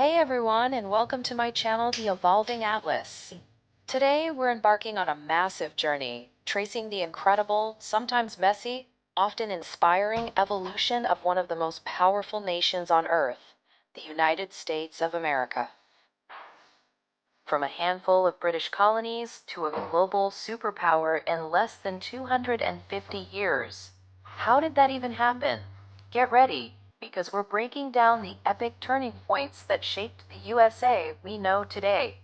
Hey everyone, and welcome to my channel, The Evolving Atlas. Today we're embarking on a massive journey, tracing the incredible, sometimes messy, often inspiring evolution of one of the most powerful nations on Earth, the United States of America. From a handful of British colonies to a global superpower in less than 250 years. How did that even happen? Get ready, because we're breaking down the epic turning points that shaped the USA we know today.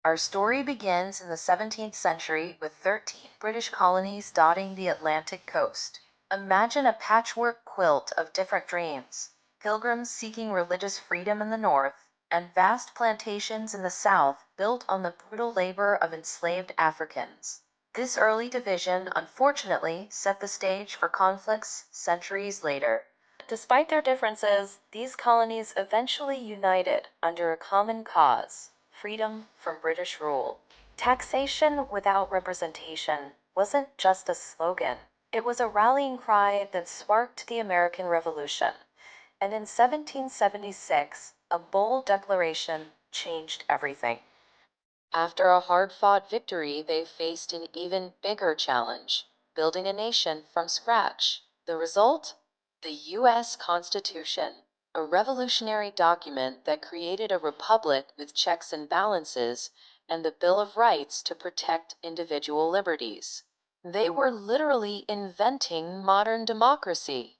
Our story begins in the 17th century with 13 British colonies dotting the Atlantic coast. Imagine a patchwork quilt of different dreams, pilgrims seeking religious freedom in the north, and vast plantations in the south built on the brutal labor of enslaved Africans. This early division, unfortunately, set the stage for conflicts centuries later. Despite their differences, these colonies eventually united under a common cause: freedom from British rule. Taxation without representation wasn't just a slogan. It was a rallying cry that sparked the American Revolution. And in 1776, a bold declaration changed everything. After a hard-fought victory, they faced an even bigger challenge: building a nation from scratch. The result? The U.S. Constitution, a revolutionary document that created a republic with checks and balances, and the Bill of Rights to protect individual liberties. They were literally inventing modern democracy.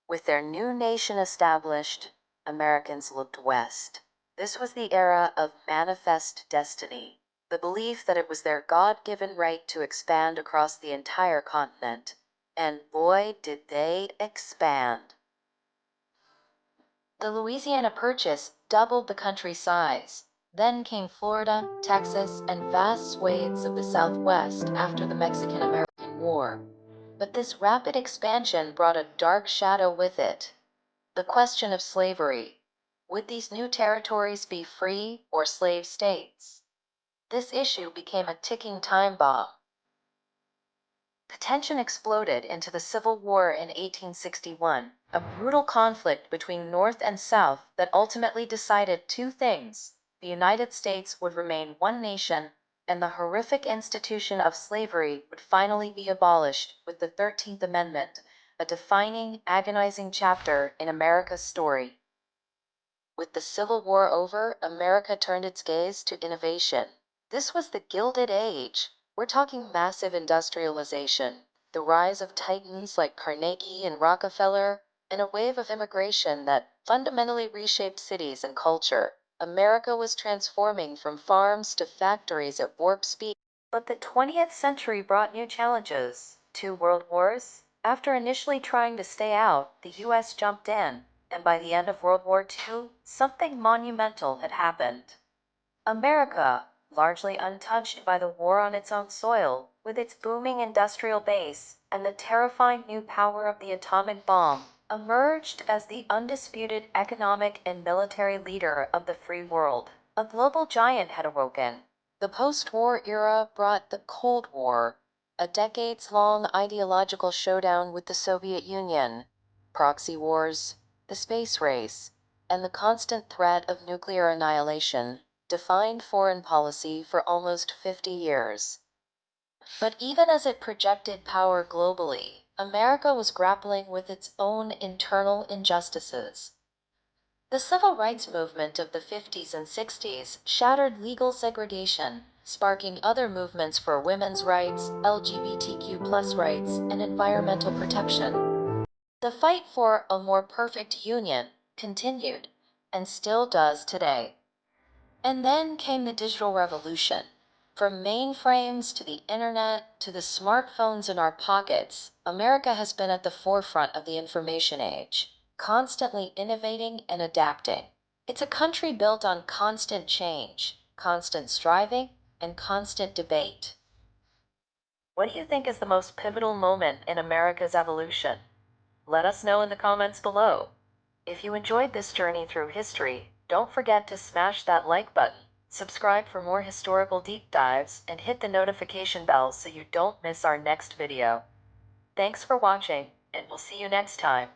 With their new nation established, Americans looked west. This was the era of manifest destiny, the belief that it was their God-given right to expand across the entire continent. And boy, did they expand. The Louisiana Purchase doubled the country's size. Then came Florida, Texas, and vast swathes of the Southwest after the Mexican-American War. But this rapid expansion brought a dark shadow with it: the question of slavery. Would these new territories be free or slave states? This issue became a ticking time bomb. The tension exploded into the Civil War in 1861, a brutal conflict between North and South that ultimately decided two things: the United States would remain one nation, and the horrific institution of slavery would finally be abolished with the 13th Amendment, a defining, agonizing chapter in America's story. With the Civil War over, America turned its gaze to innovation. This was the Gilded Age. We're talking massive industrialization, the rise of titans like Carnegie and Rockefeller, and a wave of immigration that fundamentally reshaped cities and culture. America was transforming from farms to factories at warp speed. But the 20th century brought new challenges: two world wars. After initially trying to stay out, the U.S. jumped in, and by the end of World War II, something monumental had happened. America, largely untouched by the war on its own soil, with its booming industrial base and the terrifying new power of the atomic bomb, emerged as the undisputed economic and military leader of the free world. A global giant had awoken. The post-war era brought the Cold War, a decades-long ideological showdown with the Soviet Union, proxy wars, the space race, and the constant threat of nuclear annihilation defined foreign policy for almost 50 years. But even as it projected power globally, America was grappling with its own internal injustices. The civil rights movement of the 50s and 60s shattered legal segregation, sparking other movements for women's rights, LGBTQ+ rights, and environmental protection. The fight for a more perfect union continued, and still does today. And then came the digital revolution. From mainframes to the internet to the smartphones in our pockets, America has been at the forefront of the information age, constantly innovating and adapting. It's a country built on constant change, constant striving, and constant debate. What do you think is the most pivotal moment in America's evolution? Let us know in the comments below. If you enjoyed this journey through history, don't forget to smash that like button, subscribe for more historical deep dives, and hit the notification bell so you don't miss our next video. Thanks for watching, and we'll see you next time.